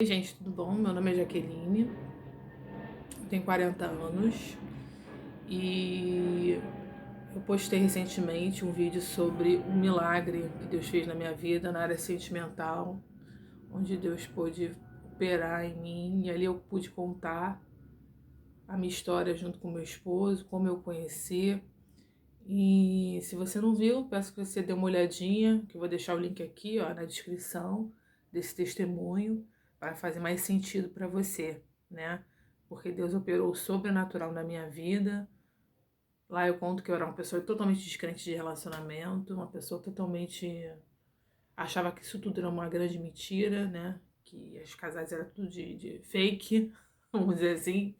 Oi, gente, tudo bom? Meu nome é Jaqueline, eu tenho 40 anos e eu postei recentemente um vídeo sobre um milagre que Deus fez na minha vida na área sentimental, onde Deus pôde operar em mim e ali eu pude contar a minha história junto com meu esposo, como eu conheci. E se você não viu, peço que você dê uma olhadinha, que eu vou deixar o link aqui, ó, na descrição desse testemunho, para fazer mais sentido para você, né? Porque Deus operou o sobrenatural na minha vida. Lá eu conto que eu era uma pessoa totalmente descrente de relacionamento, uma pessoa totalmente achava que isso tudo era uma grande mentira, né? Que os casais eram tudo de fake, vamos dizer assim.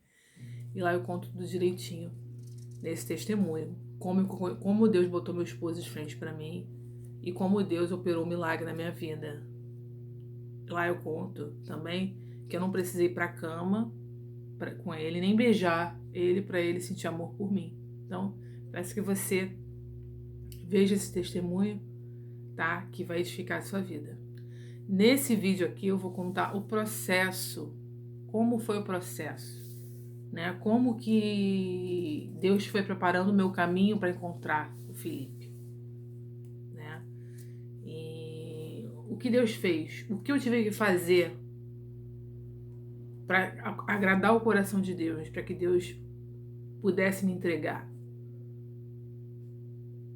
E lá eu conto tudo direitinho nesse testemunho. Como Deus botou meu esposo de frente para mim e como Deus operou um milagre na minha vida. Lá eu conto também que eu não precisei ir pra cama com ele, nem beijar ele para ele sentir amor por mim. Então, peço que você veja esse testemunho, tá? Que vai edificar a sua vida. Nesse vídeo aqui eu vou contar o processo, como foi o processo, né? Como que Deus foi preparando o meu caminho para encontrar o Felipe, né? E o que Deus fez, o que eu tive que fazer para agradar o coração de Deus, para que Deus pudesse me entregar.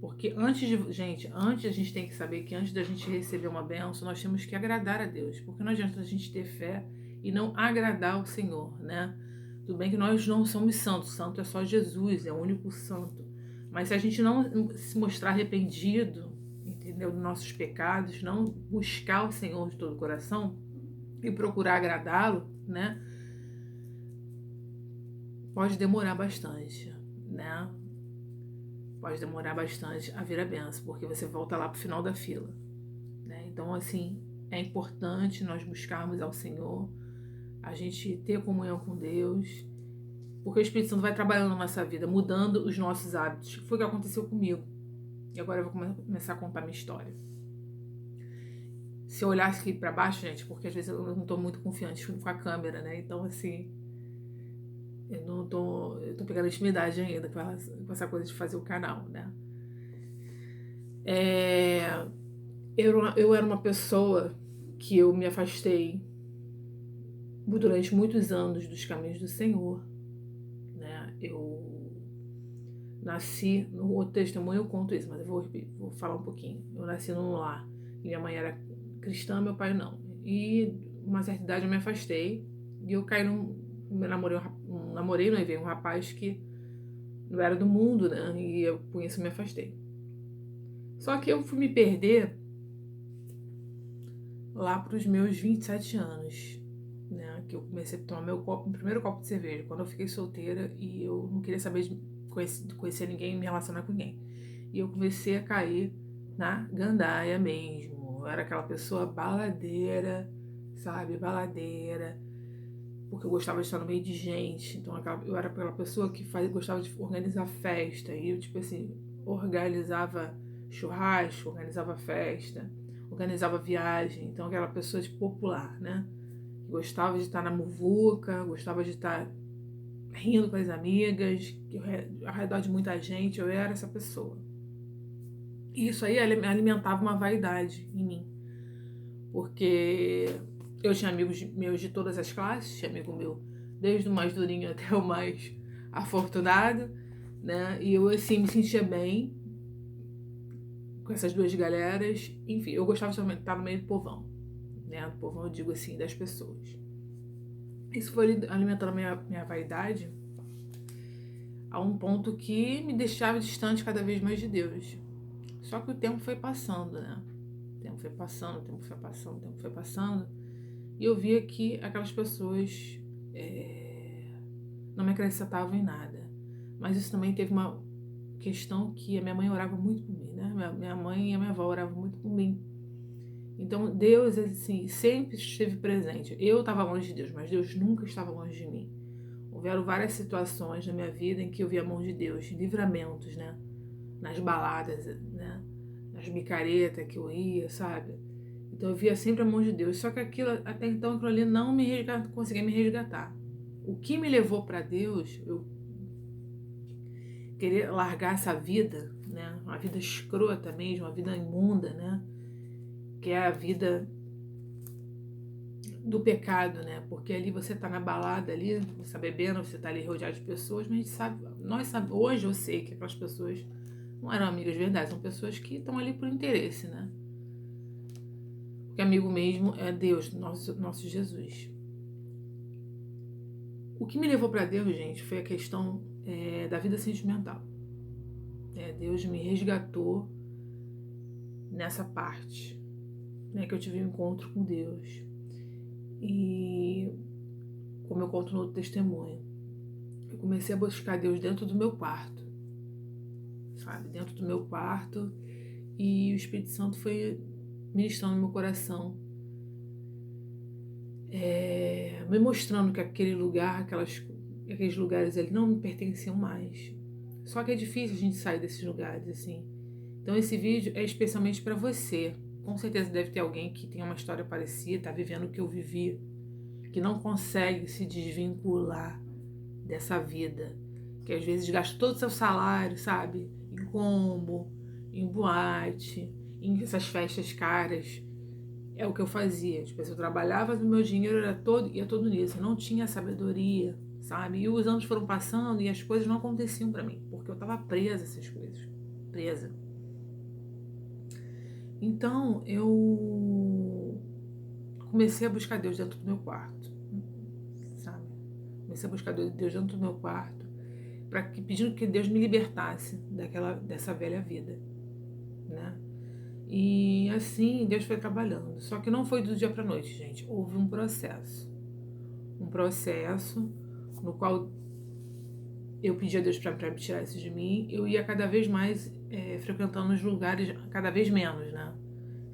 Porque antes a gente tem que saber que antes da gente receber uma bênção, nós temos que agradar a Deus. Porque não adianta a gente ter fé e não agradar o Senhor, né? Tudo bem que nós não somos santos, santo é só Jesus, é o único santo. Mas se a gente não se mostrar arrependido, entendeu, dos nossos pecados, não buscar o Senhor de todo o coração e procurar agradá-lo, né? Pode demorar bastante, né? Pode demorar bastante a vir a benção, porque você volta lá pro final da fila, né? Então, assim, é importante nós buscarmos ao Senhor, a gente ter comunhão com Deus, porque o Espírito Santo vai trabalhando na nossa vida, mudando os nossos hábitos. Foi o que aconteceu comigo. E agora eu vou começar a contar minha história. Se eu olhasse aqui pra baixo, gente, porque às vezes eu não tô muito confiante com a câmera, né? Então, assim, eu tô pegando intimidade ainda com essa coisa de fazer o canal, né? Eu era uma pessoa que eu me afastei durante muitos anos dos caminhos do Senhor, né? Eu nasci, no outro testemunho eu conto isso, mas eu vou falar um pouquinho. Eu nasci num lar, minha mãe era cristã, meu pai não. E uma certa idade eu me afastei e eu caí namorei, veio um rapaz que não era do mundo, né? E eu com isso me afastei. Só que eu fui me perder lá para os meus 27 anos, né? Que eu comecei a tomar meu primeiro copo de cerveja, quando eu fiquei solteira e eu não queria saber de conhecer ninguém, me relacionar com ninguém. E eu comecei a cair na gandaia mesmo. Eu era aquela pessoa baladeira, sabe? Baladeira. Porque eu gostava de estar no meio de gente. Então eu era aquela pessoa que gostava de organizar festa. E eu, tipo assim, organizava churrasco, organizava festa, organizava viagem. Então aquela pessoa de popular, né? Gostava de estar na muvuca, gostava de estar rindo com as amigas, ao redor de muita gente. Eu era essa pessoa. E isso aí alimentava uma vaidade em mim. Porque eu tinha amigos meus de todas as classes, tinha amigo meu desde o mais durinho até o mais afortunado, né? E eu, assim, me sentia bem com essas duas galeras. Enfim, eu gostava de estar no meio do povão, né? Do povão, eu digo assim, das pessoas. Isso foi alimentando a minha vaidade a um ponto que me deixava distante cada vez mais de Deus. Só que o tempo foi passando, né? O tempo foi passando, o tempo foi passando, o tempo foi passando. E eu via que aquelas pessoas não me acrescentavam em nada. Mas isso também teve uma questão que a minha mãe orava muito por mim, né? Minha mãe e a minha avó oravam muito por mim. Então Deus, assim, sempre esteve presente. Eu estava longe de Deus, mas Deus nunca estava longe de mim. Houveram várias situações na minha vida em que eu vi a mão de Deus, livramentos, né? Nas baladas, né? Nas micaretas que eu ia, sabe? Então eu via sempre a mão de Deus. Só que até então aquilo ali não conseguia me resgatar. O que me levou para Deus, eu querer largar essa vida, né? Uma vida escrota mesmo, uma vida imunda, né? Que é a vida do pecado, né? Porque ali você tá na balada ali, você tá bebendo, você tá ali rodeado de pessoas, mas a gente sabe, hoje eu sei que aquelas pessoas não eram amigas de verdade, são pessoas que estão ali por interesse, né? Porque amigo mesmo é Deus, nosso Jesus. O que me levou para Deus, gente, foi a questão da vida sentimental. Deus me resgatou nessa parte, né? Que eu tive um encontro com Deus. E como eu conto no testemunho, eu comecei a buscar Deus dentro do meu quarto, sabe? Dentro do meu quarto, e o Espírito Santo foi ministrando no meu coração, me mostrando que aquele lugar, aqueles lugares ali não me pertenciam mais. Só que é difícil a gente sair desses lugares, assim. Então esse vídeo é especialmente para você. Com certeza deve ter alguém que tem uma história parecida, tá vivendo o que eu vivi, que não consegue se desvincular dessa vida, que às vezes gasta todo o seu salário, sabe? Em combo, em boate, em essas festas caras. É o que eu fazia. Tipo, eu trabalhava, o meu dinheiro ia todo nisso. Eu não tinha sabedoria, sabe? E os anos foram passando e as coisas não aconteciam pra mim, porque eu tava presa a essas coisas. Presa. Então, eu comecei a buscar Deus dentro do meu quarto, sabe? Comecei a buscar Deus dentro do meu quarto, pedindo que Deus me libertasse dessa velha vida, né? E assim Deus foi trabalhando. Só que não foi do dia para noite, gente. Houve um processo no qual eu pedi a Deus para tirar isso de mim. Eu ia cada vez mais frequentando os lugares, cada vez menos, né?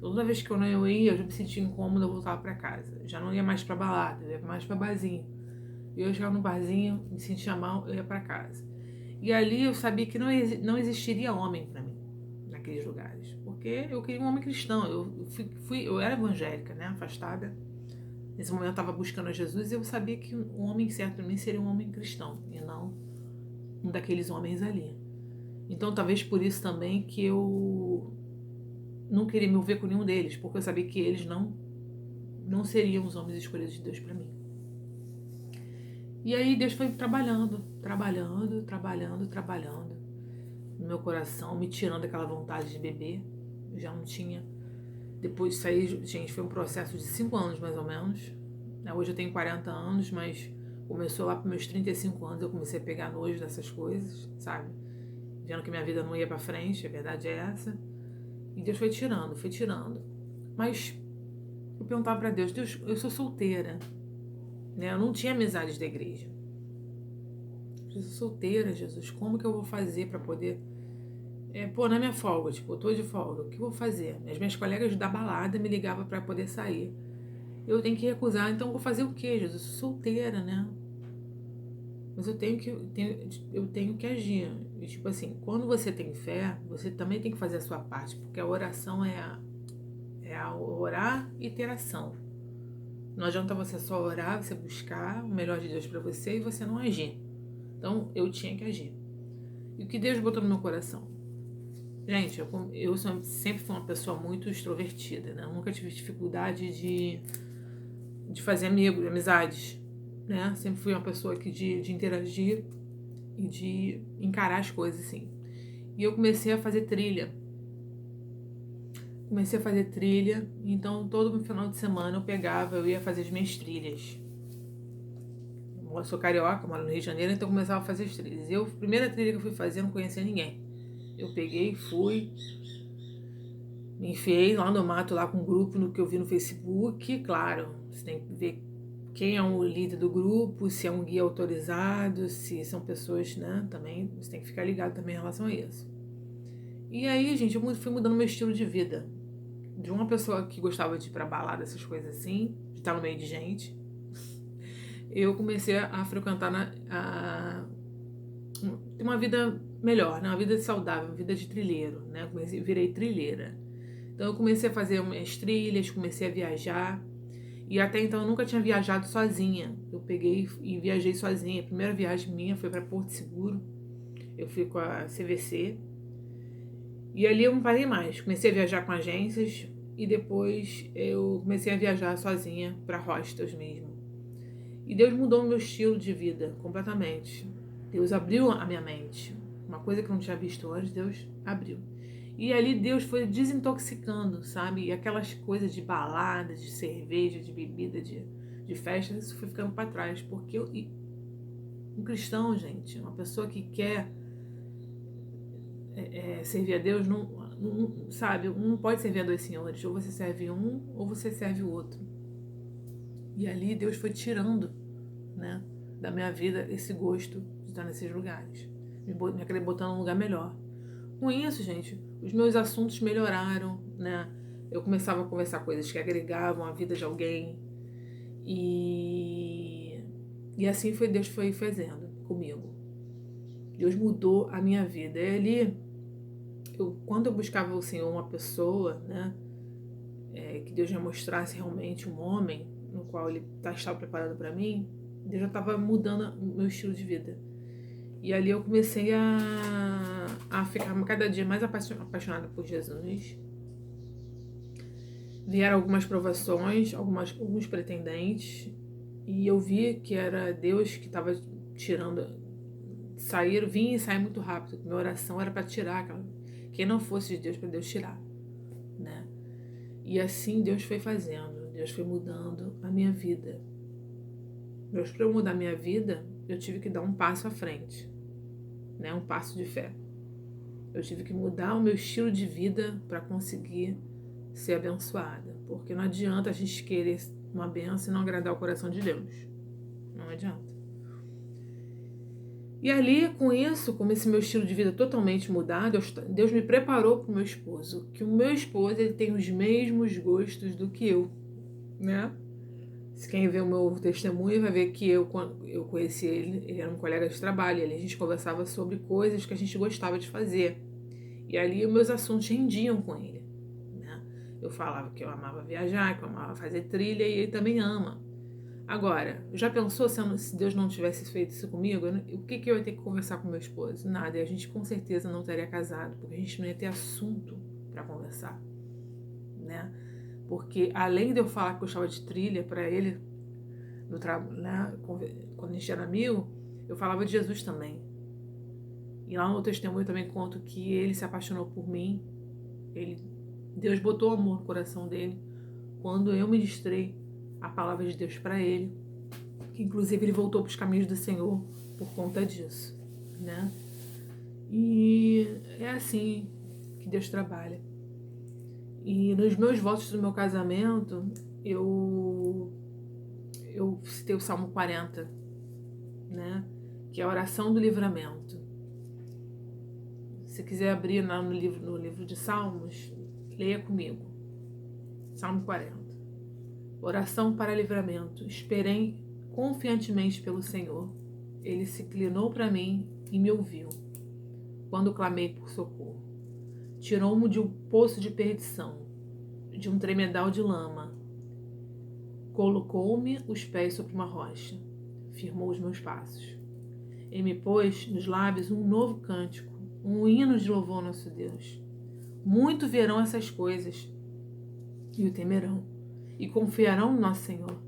Toda vez que eu não ia, eu já me sentia incômoda, eu voltava para casa. Já não ia mais para balada, eu ia mais para barzinho. E eu chegava no barzinho, me sentia mal, eu ia para casa. E ali eu sabia que não existiria homem para mim naqueles lugares, porque eu queria um homem cristão. Eu era evangélica, né, afastada. Nesse momento eu estava buscando a Jesus e eu sabia que um homem certo para mim seria um homem cristão e não um daqueles homens ali. Então talvez por isso também que eu não queria me envolver com nenhum deles, porque eu sabia que eles não seriam os homens escolhidos de Deus para mim. E aí Deus foi trabalhando no meu coração, me tirando aquela vontade de beber. Eu já não tinha. Depois disso aí, gente, foi um processo de 5 anos mais ou menos. Hoje eu tenho 40 anos, mas começou lá para meus 35 anos, eu comecei a pegar nojo dessas coisas, sabe? Vendo que minha vida não ia para frente, a verdade é essa. E Deus foi tirando. Mas eu perguntava para Deus, eu sou solteira, né? Eu não tinha amizades da igreja. Eu sou solteira, Jesus, como que eu vou fazer para poder... na minha folga, tipo, eu tô de folga, o que eu vou fazer? As minhas colegas da balada me ligavam para poder sair. Eu tenho que recusar, então eu vou fazer o quê, Jesus? Eu sou solteira, né? Mas eu tenho que agir. E, tipo assim, quando você tem fé, você também tem que fazer a sua parte, porque a oração é a orar e ter ação. Não adianta você só orar, você buscar o melhor de Deus para você e você não agir. Então, eu tinha que agir. E o que Deus botou no meu coração? Gente, eu sempre fui uma pessoa muito extrovertida, né? Eu nunca tive dificuldade de fazer amizades, né? Sempre fui uma pessoa de interagir e de encarar as coisas, assim. E eu comecei a fazer trilha. Então todo final de semana eu ia fazer as minhas trilhas. Eu sou carioca, moro no Rio de Janeiro, então eu começava a fazer as trilhas. A primeira trilha que eu fui fazer, eu não conhecia ninguém. Eu peguei, fui, me enfiei lá no mato, lá com um grupo no que eu vi no Facebook. Claro, você tem que ver quem é o líder do grupo, se é um guia autorizado, se são pessoas, né, também, você tem que ficar ligado também em relação a isso. E aí, gente, eu fui mudando meu estilo de vida. De uma pessoa que gostava de ir pra balada, essas coisas assim, de estar no meio de gente, eu comecei a frequentar uma vida melhor, né? Uma vida saudável, uma vida de trilheiro, né? Virei trilheira. Então eu comecei a fazer minhas trilhas, comecei a viajar. E até então eu nunca tinha viajado sozinha. Eu peguei e viajei sozinha. A primeira viagem minha foi para Porto Seguro. Eu fui com a CVC. E ali eu não parei mais. Comecei a viajar com agências e depois eu comecei a viajar sozinha para hostels mesmo. E Deus mudou o meu estilo de vida completamente. Deus abriu a minha mente. Uma coisa que eu não tinha visto antes, Deus abriu. E ali Deus foi desintoxicando, sabe? E aquelas coisas de balada, de cerveja, de bebida, de festa, isso foi ficando para trás. Porque um cristão, gente, uma pessoa que quer servir a Deus, sabe? Não pode servir a dois senhores. Ou você serve um, ou você serve o outro. E ali Deus foi tirando, né, da minha vida esse gosto de estar nesses lugares. Me querer botar num lugar melhor. Com isso, gente, os meus assuntos melhoraram, né? Eu começava a conversar coisas que agregavam a vida de alguém. E assim Deus foi fazendo comigo. Deus mudou a minha vida. E ali, quando eu buscava o Senhor, uma pessoa, né? Que Deus já mostrasse realmente um homem no qual Ele estava preparado para mim, Deus já estava mudando o meu estilo de vida. E ali eu comecei a ficar cada dia mais apaixonada por Jesus. Vieram algumas provações, alguns pretendentes, e eu vi que era Deus que estava tirando, vinha e saía muito rápido. Minha oração era para tirar quem não fosse de Deus, para Deus tirar, né? E assim Deus foi fazendo, Deus foi mudando a minha vida. Deus, para eu mudar a minha vida, eu tive que dar um passo à frente, né? Um passo de fé. Eu tive que mudar o meu estilo de vida para conseguir ser abençoada. Porque não adianta a gente querer uma bênção e não agradar o coração de Deus. Não adianta. E ali, com isso, com esse meu estilo de vida totalmente mudado, Deus me preparou para o meu esposo. Que o meu esposo, ele tem os mesmos gostos do que eu, né? Se quem vê o meu testemunho vai ver que quando eu conheci ele era um colega de trabalho, a gente conversava sobre coisas que a gente gostava de fazer. E ali os meus assuntos rendiam com ele, né? Eu falava que eu amava viajar, que eu amava fazer trilha, e ele também ama. Agora, já pensou se Deus não tivesse feito isso comigo? O que eu ia ter que conversar com meu esposo? Nada, e a gente com certeza não estaria casado, porque a gente não ia ter assunto para conversar, né? Porque além de eu falar que eu gostava de trilha para ele, né, quando a gente era amigo, eu falava de Jesus também. E lá no testemunho eu também conto que ele se apaixonou por mim. Deus botou amor no coração dele quando eu ministrei a palavra de Deus para ele. Que inclusive ele voltou para os caminhos do Senhor por conta disso, né? E é assim que Deus trabalha. E nos meus votos do meu casamento, eu citei o Salmo 40, né? Que é a oração do livramento. Se quiser abrir no livro de Salmos, leia comigo. Salmo 40. Oração para livramento. Esperei confiantemente pelo Senhor. Ele se inclinou para mim e me ouviu, quando clamei por socorro. Tirou-me de um poço de perdição, de um tremedal de lama. Colocou-me os pés sobre uma rocha. Firmou os meus passos. E me pôs nos lábios um novo cântico, um hino de louvor ao nosso Deus. Muito verão essas coisas e o temerão, e confiarão no nosso Senhor.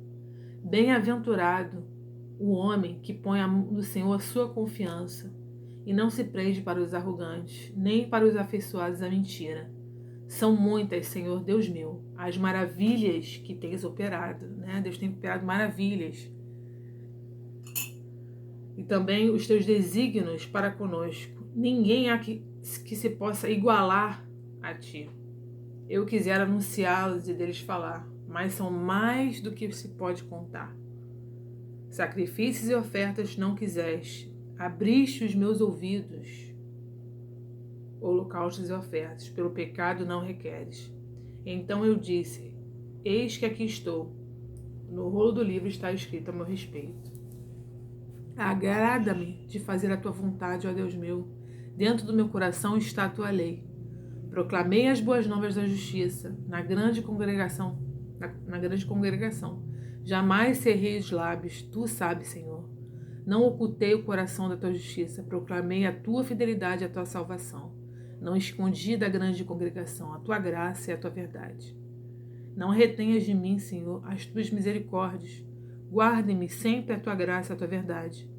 Bem-aventurado o homem que põe no Senhor a sua confiança e não se prende para os arrogantes, nem para os afeiçoados à mentira. São muitas, Senhor Deus meu, as maravilhas que tens operado, né? Deus tem operado maravilhas. E também os teus desígnios para conosco. Ninguém há que se possa igualar a ti. Eu quisera anunciá-los e deles falar, mas são mais do que se pode contar. Sacrifícios e ofertas não quiseste, abriste os meus ouvidos. Holocaustos e ofertas, pelo pecado não requeres. Então eu disse, eis que aqui estou. No rolo do livro está escrito a meu respeito. Agrada-me de fazer a tua vontade, ó Deus meu. Dentro do meu coração está a tua lei. Proclamei as boas novas da justiça na grande congregação. Jamais cerrei os lábios, tu sabes, Senhor. Não ocultei o coração da tua justiça, proclamei a tua fidelidade e a tua salvação. Não escondi da grande congregação a tua graça e a tua verdade. Não retenhas de mim, Senhor, as tuas misericórdias. Guarde-me sempre a tua graça e a tua verdade.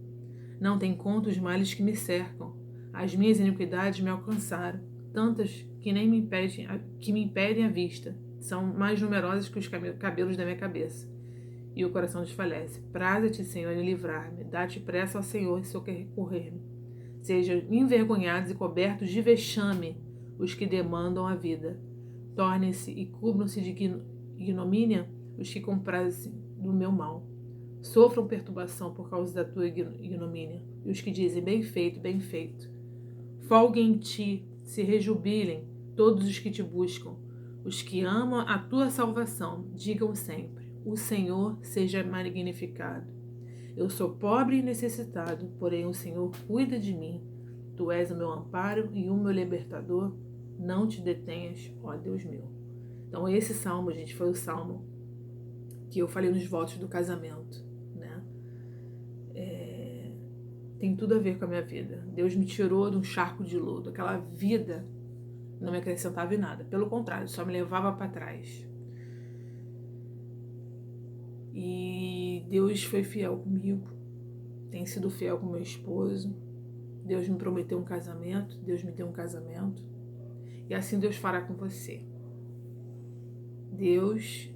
Não tem conta os males que me cercam. As minhas iniquidades me alcançaram, tantas que nem me impedem a vista. São mais numerosas que os cabelos da minha cabeça. E o coração desfalece. Praza-te, Senhor, em livrar-me. Dá-te pressa ao Senhor, se eu quer recorrer-me. Sejam envergonhados e cobertos de vexame os que demandam a vida. Tornem-se e cubram-se de ignomínia os que comprazem do meu mal. Sofram perturbação por causa da tua ignomínia, e os que dizem, bem feito, bem feito. Folguem em ti, se rejubilem todos os que te buscam. Os que amam a tua salvação, digam sempre, o Senhor seja magnificado. Eu sou pobre e necessitado, porém o Senhor cuida de mim. Tu és o meu amparo e o meu libertador. Não te detenhas, ó Deus meu. Então esse salmo, gente, foi o salmo que eu falei nos votos do casamento, né? Tem tudo a ver com a minha vida. Deus me tirou de um charco de lodo. Aquela vida não me acrescentava em nada. Pelo contrário, só me levava para trás. E Deus foi fiel comigo. Tem sido fiel com meu esposo. Deus me prometeu um casamento. Deus me deu um casamento. E assim Deus fará com você. Deus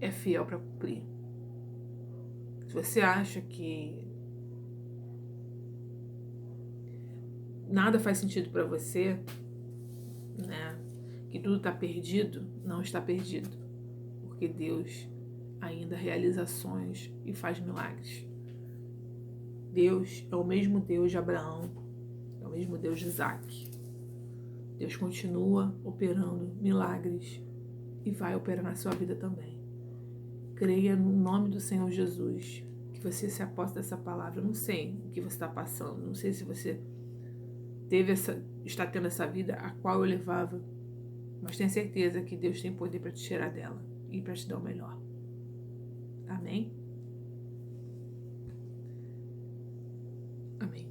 é fiel para cumprir. Se você acha que nada faz sentido para você, né? Que tudo está perdido, não está perdido. Porque Deus ainda realiza ações e faz milagres. Deus é o mesmo Deus de Abraão, é o mesmo Deus de Isaac. Deus continua operando milagres e vai operar na sua vida também. Creia no nome do Senhor Jesus, que você se aposta dessa palavra. Eu não sei o que você está passando, não sei se você está tendo essa vida a qual eu levava, mas tenha certeza que Deus tem poder para te tirar dela e para te dar o melhor. Amém? Amém.